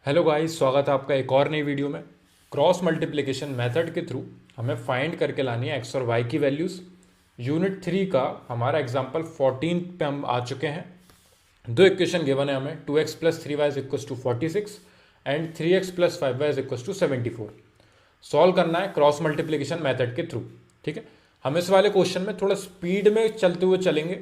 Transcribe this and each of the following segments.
Hello guys, स्वागत है आपका एक और नई वीडियो में। क्रॉस मल्टीप्लिकेशन मेथड के थ्रू हमें फाइंड करके लानी है एक्स और वाई की वैल्यूज़। यूनिट 3 का हमारा एग्जांपल 14 पे हम आ चुके हैं। दो इक्वेशन गिवन है हमें, 2x plus 3y is equal to 46 and 3x plus 5y is equal to 74। Solve करना है क्रॉस मल्टीप्लिकेशन मेथड के थ्रू। ठीक है, हम इस वाले क्वेश्चन में थोड़ा स्पीड में चलते हुए चलेंगे,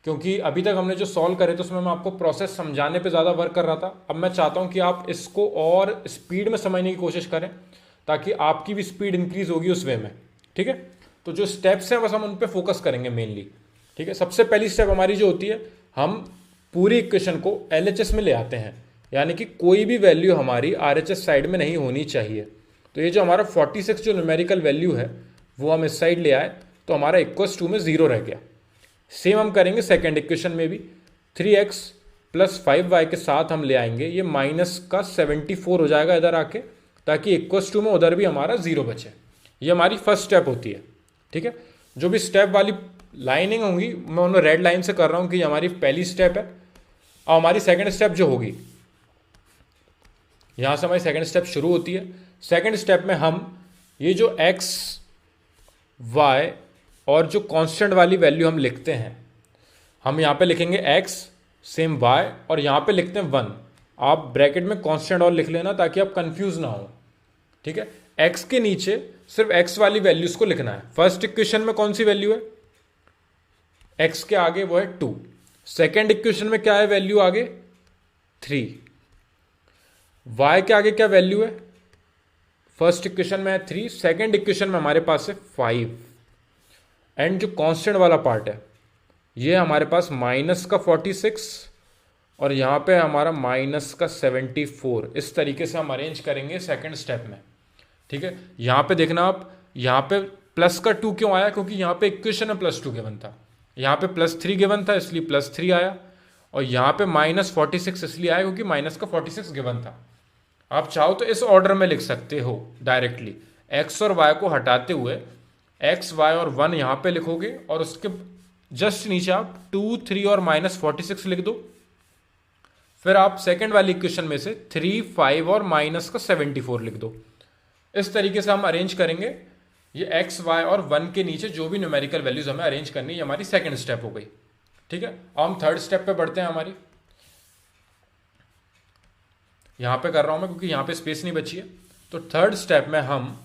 क्योंकि अभी तक हमने जो सॉल्व करे तो उसमें मैं आपको प्रोसेस समझाने पे ज़्यादा वर्क कर रहा था। अब मैं चाहता हूँ कि आप इसको और स्पीड में समझने की कोशिश करें, ताकि आपकी भी स्पीड इंक्रीज होगी उस वे में। ठीक है, तो जो स्टेप्स हैं बस हम उन पे फोकस करेंगे मेनली। ठीक है, सबसे पहली स्टेप हमारी जो होती है, हम पूरी इक्वेशन को LHS में ले आते हैं, यानी कि कोई भी वैल्यू हमारी RHS साइड में नहीं होनी चाहिए। तो ये जो हमारा 46 जो न्यूमेरिकल वैल्यू है वो हम इस साइड ले आए, तो हमारा इक्वल्स टू में 0 रह गया। सेम हम करेंगे सेकेंड इक्वेशन में भी। 3x प्लस 5y के साथ हम ले आएंगे, ये माइनस का 74 हो जाएगा इधर आके, ताकि इक्वल्स टू में उधर भी हमारा 0 बचे। ये हमारी फर्स्ट स्टेप होती है। ठीक है, जो भी स्टेप वाली लाइनिंग होंगी मैं उन्हें रेड लाइन से कर रहा हूँ कि हमारी पहली स्टेप है। और हमारी सेकेंड स्टेप जो होगी, यहाँ से हमारी सेकेंड स्टेप शुरू होती है। सेकेंड स्टेप में हम ये जो x y और जो कांस्टेंट वाली वैल्यू हम लिखते हैं, हम यहाँ पे लिखेंगे x सेम y और यहाँ पे लिखते हैं 1। आप ब्रैकेट में कांस्टेंट और लिख लेना ताकि आप कंफ्यूज ना हो। ठीक है, x के नीचे सिर्फ x वाली वैल्यूज को लिखना है। फर्स्ट इक्वेशन में कौन सी वैल्यू है, x के आगे वो है 2। सेकेंड इक्वेशन में क्या है वैल्यू आगे 3। y के आगे क्या वैल्यू है, फर्स्ट इक्वेशन में है 3, सेकेंड इक्वेशन में हमारे पास है 5। एंड जो कांस्टेंट वाला पार्ट है ये हमारे पास माइनस का 46 और यहाँ पे हमारा माइनस का 74। इस तरीके से हम अरेंज करेंगे सेकंड स्टेप में। ठीक है, यहाँ पे देखना आप, यहाँ पे प्लस का 2 क्यों आया, क्योंकि यहाँ पे इक्वेशन में +2 गिवन था, यहाँ पे +3 गिवन था इसलिए +3 आया, और यहाँ पे -46 इसलिए आया क्योंकि माइनस का 46 गिवन था। आप चाहो तो इस ऑर्डर में लिख सकते हो डायरेक्टली, x और y को हटाते हुए x, y और 1 यहाँ पे लिखोगे और उसके जस्ट नीचे आप 2, 3 और -46 लिख दो। फिर आप सेकेंड वाली इक्वेशन में से 3, 5 और -74 लिख दो। इस तरीके से हम अरेंज करेंगे ये x, y और 1 के नीचे जो भी न्यूमेरिकल वैल्यूज हमें अरेंज करनी है। ये हमारी सेकेंड स्टेप हो गई। ठीक है, अब हम थर्ड स्टेप पे बढ़ते हैं। हमारी यहाँ पे कर रहा हूँ मैं क्योंकि यहाँ पे स्पेस नहीं बची है। तो थर्ड स्टेप में हम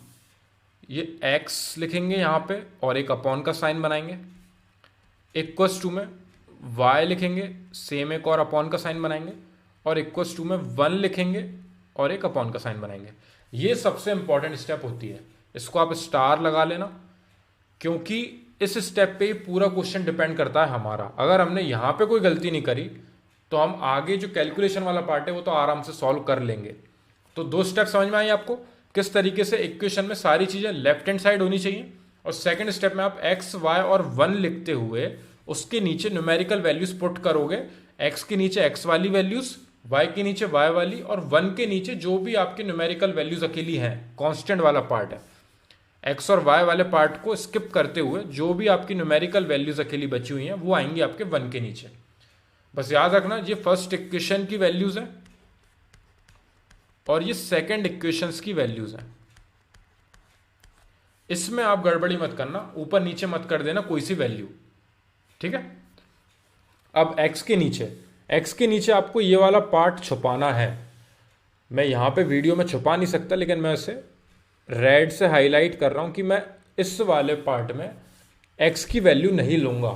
ये x लिखेंगे यहाँ पे और एक अपॉन का साइन बनाएंगे। इक्वल्स टू में y लिखेंगे, सेम एक और अपॉन का साइन बनाएंगे, और इक्वल्स टू में 1 लिखेंगे और एक अपॉन का साइन बनाएंगे। ये सबसे इंपॉर्टेंट स्टेप होती है, इसको आप स्टार लगा लेना, क्योंकि इस स्टेप पे ही पूरा क्वेश्चन डिपेंड करता है हमारा। अगर हमने यहाँ पे कोई गलती नहीं करी तो हम आगे जो कैलकुलेशन वाला पार्ट है वो तो आराम से सॉल्व कर लेंगे। तो दो स्टेप समझ में आई आपको, किस तरीके से इक्वेशन में सारी चीज़ें लेफ्ट हैंड साइड होनी चाहिए, और सेकंड स्टेप में आप x, y और 1 लिखते हुए उसके नीचे न्यूमेरिकल वैल्यूज पुट करोगे। x के नीचे x वाली वैल्यूज, y के नीचे y वाली, और 1 के नीचे जो भी आपके न्यूमेरिकल वैल्यूज अकेली हैं, कांस्टेंट वाला पार्ट है, x और y वाले पार्ट को स्किप करते हुए जो भी आपकी न्यूमेरिकल वैल्यूज अकेली बची हुई हैं वो आएंगी आपके 1 के नीचे। बस याद रखना ये फर्स्ट इक्वेशन की वैल्यूज हैं और ये सेकंड इक्वेशंस की वैल्यूज हैं। इसमें आप गड़बड़ी मत करना, ऊपर नीचे मत कर देना कोई सी वैल्यू। ठीक है, अब x के नीचे आपको ये वाला पार्ट छुपाना है। मैं यहाँ पे वीडियो में छुपा नहीं सकता, लेकिन मैं इसे रेड से हाईलाइट कर रहा हूँ कि मैं इस वाले पार्ट में x की वैल्यू नहीं लूँगा।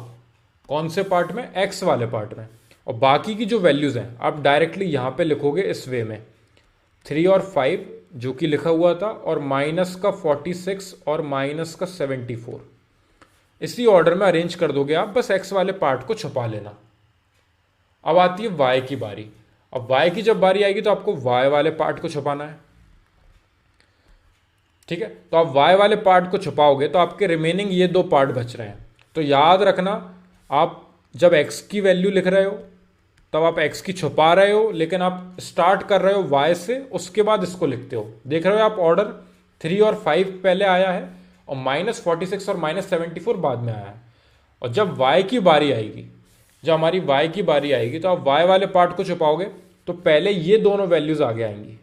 कौन से पार्ट में, x वाले पार्ट में। और बाकी की जो वैल्यूज़ हैं आप डायरेक्टली यहाँ पे लिखोगे इस वे में, 3 और 5 जो कि लिखा हुआ था, और माइनस का 46 और माइनस का 74, इसी ऑर्डर में अरेंज कर दोगे आप। बस x वाले पार्ट को छुपा लेना। अब आती है y की बारी। अब y की जब बारी आएगी तो आपको y वाले पार्ट को छुपाना है। ठीक है, तो आप y वाले पार्ट को छुपाओगे तो आपके रिमेनिंग ये दो पार्ट बच रहे हैं। तो याद रखना, आप जब x की वैल्यू लिख रहे हो तब आप x की छुपा रहे हो, लेकिन आप स्टार्ट कर रहे हो y से, उसके बाद इसको लिखते हो। देख रहे हो आप ऑर्डर, 3 और 5 पहले आया है और -46 और -74 बाद में आया है। और जब y की बारी आएगी, जब हमारी y की बारी आएगी तो आप y वाले पार्ट को छुपाओगे, तो पहले ये दोनों वैल्यूज आगे आएंगी।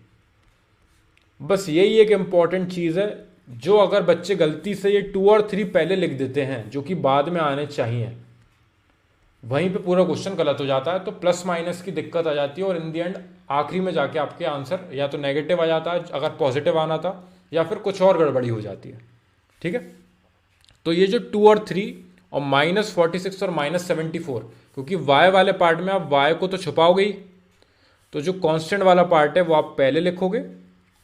बस यही एक इंपॉर्टेंट चीज है, जो अगर बच्चे गलती से ये 2 और 3 पहले लिख देते हैं जो कि बाद में आने चाहिए, वहीं पे पूरा क्वेश्चन गलत हो जाता है, तो प्लस माइनस की दिक्कत आ जाती है और इन दी एंड आखिरी में जाके आपके आंसर या तो नेगेटिव आ जाता है अगर पॉजिटिव आना था, या फिर कुछ और गड़बड़ी हो जाती है। ठीक है, तो ये जो 2 और 3 और -46 और -74, क्योंकि y वाले पार्ट में आप y को तो छुपाओगे ही, तो जो कांस्टेंट वाला पार्ट है वो आप पहले लिखोगे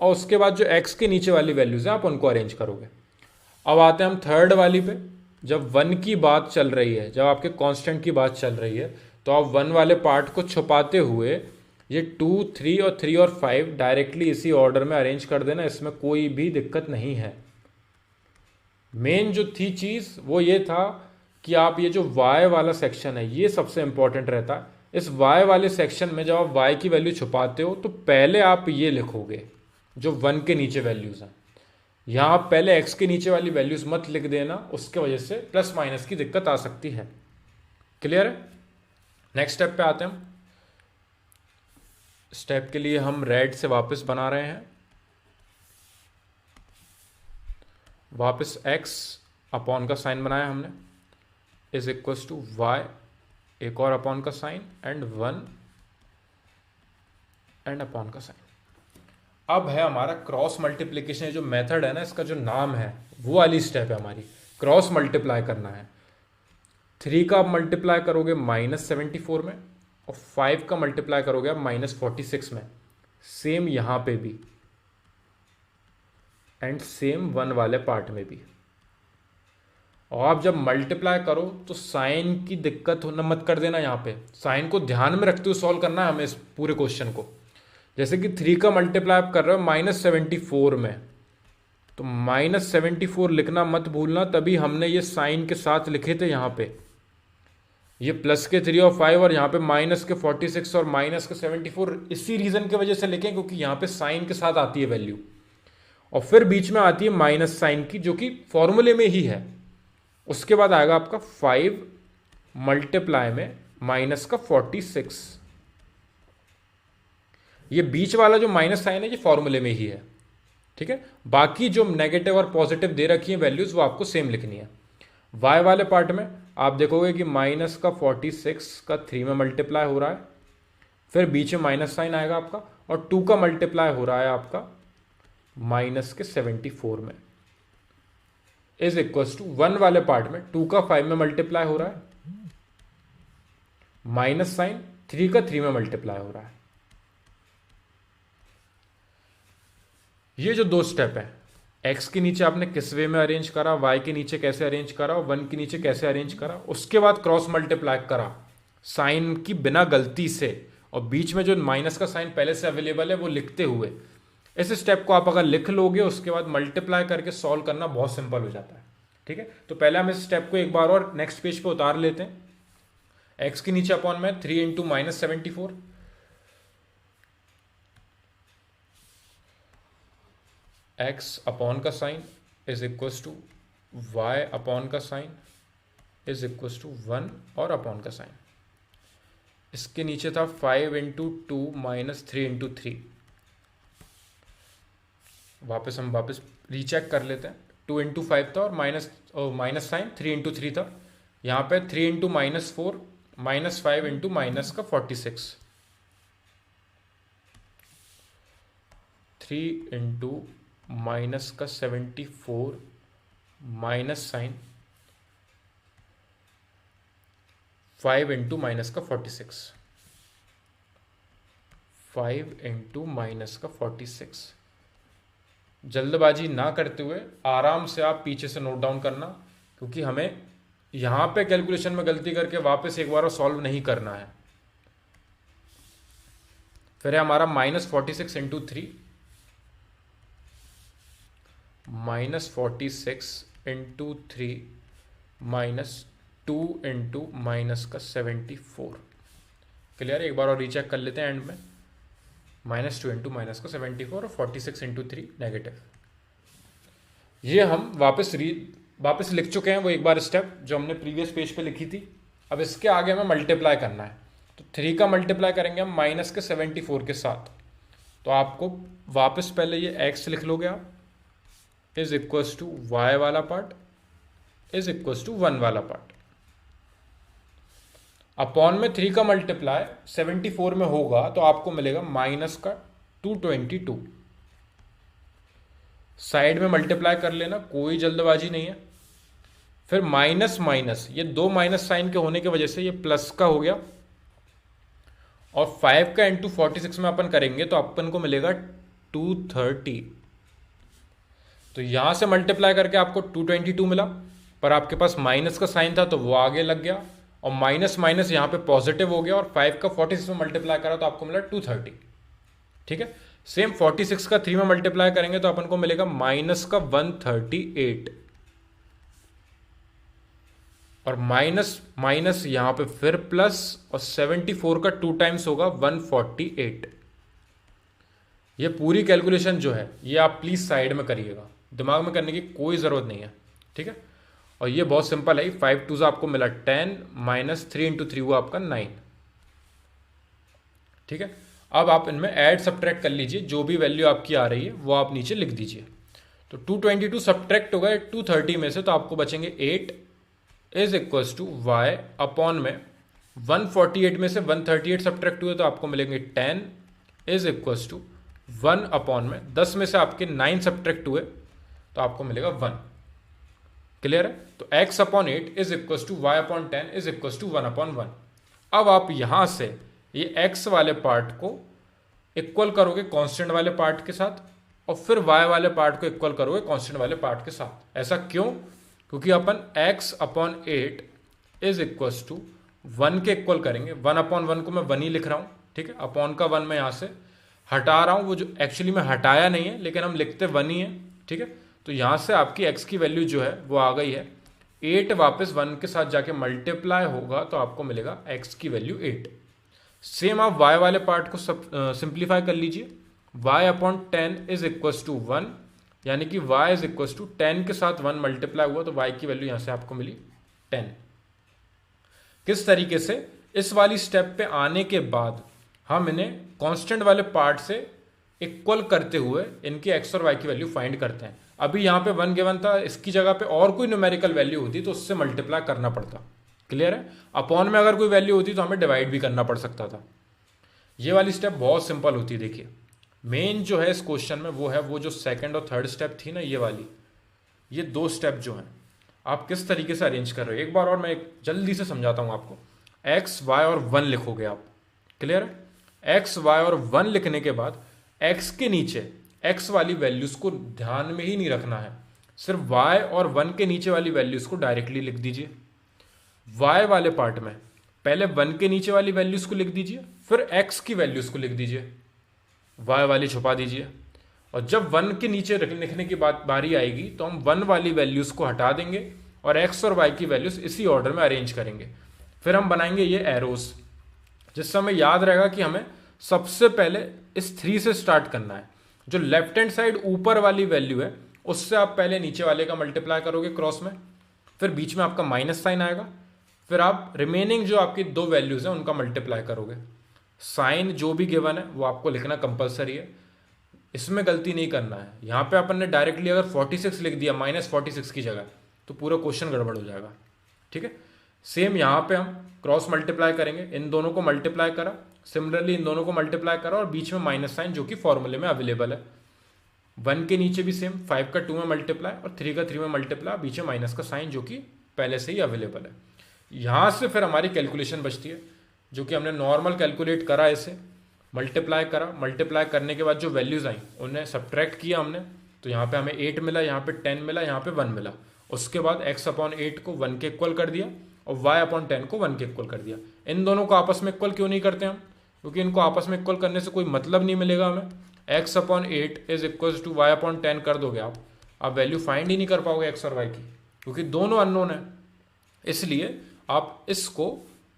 और उसके बाद जो x के नीचे वाली वैल्यूज हैं आप उनको अरेंज करोगे। अब आते हैं हम थर्ड वाली पे। जब 1 की बात चल रही है, जब आपके कांस्टेंट की बात चल रही है, तो आप 1 वाले पार्ट को छुपाते हुए ये 2, 3 और 3 और 5 डायरेक्टली इसी ऑर्डर में अरेंज कर देना, इसमें कोई भी दिक्कत नहीं है। मेन जो थी चीज़ वो ये था कि आप ये जो y वाला सेक्शन है ये सबसे इंपॉर्टेंट रहता है। इस y वाले सेक्शन में जब आप y की वैल्यू छुपाते हो तो पहले आप ये लिखोगे जो 1 के नीचे वैल्यूज हैं। यहाँ आप पहले x के नीचे वाली वैल्यूज मत लिख देना, उसके वजह से प्लस माइनस की दिक्कत आ सकती है। क्लियर है? नेक्स्ट स्टेप पे आते हैं हम। स्टेप के लिए हम रेड से वापस बना रहे हैं, वापस x अपॉन का साइन बनाया हमने, इज इक्वल्स टू y, एक और अपॉन का साइन एंड 1 एंड अपॉन का साइन। अब है हमारा क्रॉस मल्टीप्लीकेशन, जो मेथड है ना, इसका जो नाम है वो वाली स्टेप है हमारी, क्रॉस मल्टीप्लाई करना है। 3 का आप मल्टीप्लाई करोगे -74 में और 5 का मल्टीप्लाई करोगे आप -46 में। सेम यहाँ पे भी एंड सेम 1 वाले पार्ट में भी। और आप जब मल्टीप्लाई करो तो साइन की दिक्कत होना मत कर देना, यहाँ पे साइन को ध्यान में रखते हुए सॉल्व करना है हमें इस पूरे क्वेश्चन को। जैसे कि 3 का मल्टीप्लाई आप कर रहे हो -74 में, तो -74 लिखना मत भूलना, तभी हमने ये साइन के साथ लिखे थे यहाँ पे, ये प्लस के 3 और 5 और यहाँ पे माइनस के 46 और माइनस के 74, इसी रीजन की वजह से लिखें क्योंकि यहाँ पे साइन के साथ आती है वैल्यू और फिर बीच में आती है माइनस साइन की, जो कि फॉर्मूले में ही है। उसके बाद आएगा आपका 5 मल्टीप्लाई में माइनस का 46, ये बीच वाला जो माइनस साइन है ये फॉर्मूले में ही है। ठीक है, बाकी जो नेगेटिव और पॉजिटिव दे रखी है वैल्यूज वो आपको सेम लिखनी है। y वाले पार्ट में आप देखोगे कि माइनस का 46 का 3 में मल्टीप्लाई हो रहा है, फिर बीच में माइनस साइन आएगा आपका, और 2 का मल्टीप्लाई हो रहा है आपका माइनस के 74 में, इज इक्वल्स टू 1 वाले पार्ट में 2 का 5 में मल्टीप्लाई हो रहा है, माइनस साइन 3 का 3 में मल्टीप्लाई हो रहा है। ये जो 2 स्टेप है, x के नीचे आपने किस वे में अरेंज करा, y के नीचे कैसे अरेंज करा और 1 के नीचे कैसे अरेंज करा, उसके बाद क्रॉस मल्टीप्लाई करा साइन की बिना गलती से, और बीच में जो माइनस का साइन पहले से अवेलेबल है वो लिखते हुए, इस स्टेप को आप अगर लिख लोगे उसके बाद मल्टीप्लाई करके सॉल्व करना बहुत सिंपल हो जाता है। ठीक है, तो पहले हम इस स्टेप को एक बार और नेक्स्ट पेज पे उतार लेते हैं। x के नीचे अपॉन में 3 इंटू -74, x अपॉन का sign is equals to y upon का साइन इज इक्वल्स टू 1 और अपॉन का साइन। इसके नीचे था 5 इंटू 2 माइनस 3 इंटू 3। हम वापस रीचेक कर लेते हैं। 2 इंटू 5 था और माइनस साइन 3 इंटू 3 था। यहाँ पे 3 इंटू -4 -5 इंटू माइनस का 46, 3 इंटू माइनस का 74 माइनस साइन 5 इंटू माइनस का 46, 5 इंटू माइनस का 46। जल्दबाजी ना करते हुए आराम से आप पीछे से नोट डाउन करना, क्योंकि हमें यहाँ पे कैलकुलेशन में गलती करके वापस एक बार और सॉल्व नहीं करना है। फिर है हमारा -46 इंटू 3, -46 इंटू 3 -2 इंटू माइनस का 74। क्लियर? एक बार और रीचेक कर लेते हैं एंड में। -2 इंटू माइनस का 74 और 46 इंटू 3 नेगेटिव। ये हम वापस लिख चुके हैं वो एक बार स्टेप जो हमने प्रीवियस पेज पे लिखी थी। अब इसके आगे हमें मल्टीप्लाई करना है। तो 3 का मल्टीप्लाई करेंगे हम माइनस के 74 के साथ, तो आपको वापस पहले ये x लिख लोगे आप, इज इक्वल्स टू वाई वाला पार्ट इज इक्वल्स टू 1 वाला पार्ट। अपॉन में 3 का मल्टीप्लाई 74 में होगा तो आपको मिलेगा माइनस का 222। साइड में मल्टीप्लाई कर लेना, कोई जल्दबाजी नहीं है। फिर माइनस माइनस, ये दो माइनस साइन के होने की वजह से ये प्लस का हो गया, और 5 का इंटू 46 में अपन करेंगे तो अपन को मिलेगा 230। तो यहां से मल्टीप्लाई करके आपको 222 मिला, पर आपके पास माइनस का साइन था तो वो आगे लग गया, और माइनस माइनस यहाँ पे पॉजिटिव हो गया, और 5 का 46 में मल्टीप्लाई करा तो आपको मिला 230। ठीक है, सेम 46 का 3 में मल्टीप्लाई करेंगे तो अपन को मिलेगा माइनस का 138, और माइनस माइनस यहां पे फिर प्लस, और 74 का 2 टाइम्स होगा 148। ये पूरी कैलकुलेशन जो है ये आप प्लीज साइड में करिएगा, दिमाग में करने की कोई जरूरत नहीं है। ठीक है, और ये बहुत सिंपल है, 5 2 आपको मिला 10 माइनस 3 इंटू 3 हुआ आपका 9। ठीक है, अब आप इनमें ऐड सब्ट्रैक्ट कर लीजिए, जो भी वैल्यू आपकी आ रही है वो आप नीचे लिख दीजिए। तो 222 सब्ट्रैक्ट होगा 230 में से, तो आपको बचेंगे 8 is equals to Y upon में 148 में से 138 सब्ट्रैक्ट हुए तो आपको मिलेंगे 10 इज इक्वल्स टू 1 अपॉन में 10 में से आपके 9 सब्ट्रैक्ट हुए तो आपको मिलेगा 1। क्लियर है, तो x upon 8 is equals to Y upon 10 is equals to 1 upon 1। अब आप यहां से ये x वाले पार्ट को इक्वल करोगे कांस्टेंट वाले पार्ट के साथ, और फिर y वाले पार्ट को इक्वल करोगे कांस्टेंट वाले पार्ट के साथ। ऐसा क्यों? क्योंकि अपन x upon 8 is equals to 1 के इक्वल करेंगे। 1 अपॉन 1 को मैं 1 ही लिख रहा हूं। ठीक है, अपॉन का 1 मैं यहां से हटा रहा हूं, वो जो एक्चुअली में हटाया नहीं है लेकिन हम लिखते 1 ही है। ठीक है, तो यहां से आपकी x की वैल्यू जो है वो आ गई है 8, वापस 1 के साथ जाके मल्टीप्लाई होगा तो आपको मिलेगा x की वैल्यू 8। सेम आप y वाले पार्ट को सिंप्लीफाई कर लीजिए, y upon 10 is equals to 1, यानी कि y इज इक्वल्स टू 10 के साथ 1 मल्टीप्लाई हुआ तो y की वैल्यू यहां से आपको मिली 10। किस तरीके से? इस वाली स्टेप पे आने के बाद हम इन्हें कांस्टेंट वाले पार्ट से इक्वल करते हुए इनकी x और y की वैल्यू फाइंड करते हैं। अभी यहां पे 1 गिवन था, इसकी जगह पे और कोई न्यूमेरिकल वैल्यू होती तो उससे मल्टीप्लाई करना पड़ता। क्लियर है, अपॉन में अगर कोई वैल्यू होती तो हमें डिवाइड भी करना पड़ सकता था। ये वाली स्टेप बहुत सिंपल होती है। देखिए, मेन जो है इस क्वेश्चन में वो है वो जो सेकंड और थर्ड स्टेप थी ना, ये वाली, ये दो स्टेप जो हैं आप किस तरीके से अरेंज कर रहे हो। एक बार और मैं जल्दी से समझाता हूं आपको। x, y और 1 लिखोगे आप। क्लियर है, x, y और 1 लिखने के बाद x के नीचे x वाली वैल्यूज को ध्यान में ही नहीं रखना है, सिर्फ y और 1 के नीचे वाली वैल्यूज को डायरेक्टली लिख दीजिए। y वाले पार्ट में पहले 1 के नीचे वाली वैल्यूज को लिख दीजिए, फिर x की वैल्यूज को लिख दीजिए, y वाली छुपा दीजिए, और जब 1 के नीचे लिखने की बारी आएगी तो हम 1 वाली वैल्यूज को हटा देंगे और x और y की वैल्यूज इसी ऑर्डर में अरेंज करेंगे। फिर हम बनाएंगे ये एरोस, जिससे हमें याद रहेगा कि हमें सबसे पहले इस 3 से स्टार्ट करना है। जो लेफ्ट हैंड साइड ऊपर वाली वैल्यू है उससे आप पहले नीचे वाले का मल्टीप्लाई करोगे क्रॉस में, फिर बीच में आपका माइनस साइन आएगा, फिर आप रिमेनिंग जो आपकी दो वैल्यूज हैं उनका मल्टीप्लाई करोगे। साइन जो भी गिवन है वो आपको लिखना कंपलसरी है, इसमें गलती नहीं करना है। यहाँ पे अपन ने डायरेक्टली अगर 46 लिख दिया -46 की जगह तो पूरा क्वेश्चन गड़बड़ हो जाएगा। ठीक है, सेम यहाँ पे हम क्रॉस मल्टीप्लाई करेंगे, इन दोनों को मल्टीप्लाई करा, सिमिलरली इन दोनों को मल्टीप्लाई करा और बीच में माइनस साइन जो कि फॉर्मूले में अवेलेबल है। 1 के नीचे भी सेम 5 का 2 में मल्टीप्लाई और 3 का 3 में मल्टीप्लाई, बीच में माइनस का साइन जो कि पहले से ही अवेलेबल है। यहाँ से फिर हमारी कैलकुलेशन बचती है जो कि हमने नॉर्मल कैलकुलेट करा, इसे मल्टीप्लाई करा, मल्टीप्लाई करने के बाद जो वैल्यूज आई उन्हें सब्ट्रैक्ट किया हमने, तो यहाँ पे हमें 8 मिला, यहाँ पे 10 मिला, यहाँ पे 1 मिला। उसके बाद x अपॉन 8 को 1 के इक्वल कर दिया और y अपॉन 10 को 1 के इक्वल कर दिया। इन दोनों को आपस में इक्वल क्यों नहीं करते हम? क्योंकि इनको आपस में इक्वल करने से कोई मतलब नहीं मिलेगा हमें। x upon 8 is equal to y upon 10 कर दोगे आप वैल्यू फाइंड ही नहीं कर पाओगे x और y की, क्योंकि दोनों अननोन है। इसलिए आप इसको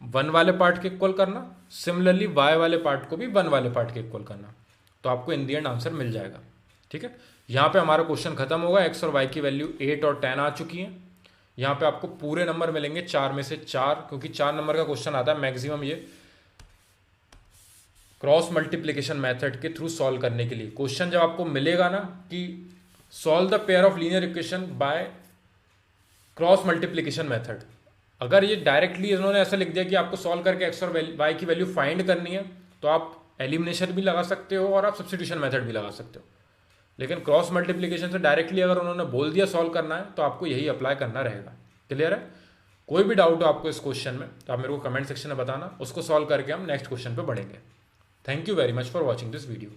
1 वाले पार्ट के इक्वल करना, सिमिलरली y वाले पार्ट को भी 1 वाले पार्ट के इक्वल करना, तो आपको इन दी एंड आंसर मिल जाएगा। ठीक है, यहाँ पे हमारा क्वेश्चन खत्म होगा। x और y की वैल्यू 8 और 10 आ चुकी है। यहाँ पे आपको पूरे नंबर मिलेंगे 4 में से 4, क्योंकि 4 नंबर का क्वेश्चन आता है मैक्सिमम, ये क्रॉस मल्टीप्लिकेशन मेथड के थ्रू सॉल्व करने के लिए। क्वेश्चन जब आपको मिलेगा ना कि solve the pair of linear equation by cross multiplication method, अगर ये डायरेक्टली इन्होंने ऐसा लिख दिया कि आपको सॉल्व करके एक्स और वाई की वैल्यू फाइंड करनी है, तो आप एलिमिनेशन भी लगा सकते हो और आप सब्स्टिट्यूशन मेथड भी लगा सकते हो। लेकिन क्रॉस मल्टीप्लिकेशन से डायरेक्टली अगर उन्होंने बोल दिया सॉल्व करना है, तो आपको यही अप्लाई करना रहेगा। क्लियर है? कोई भी डाउट हो आपको इस क्वेश्चन में तो आप मेरे को कमेंट सेक्शन में बताना, उसको सॉल्व करके हम नेक्स्ट क्वेश्चन पे बढ़ेंगे। Thank you very much for watching this video.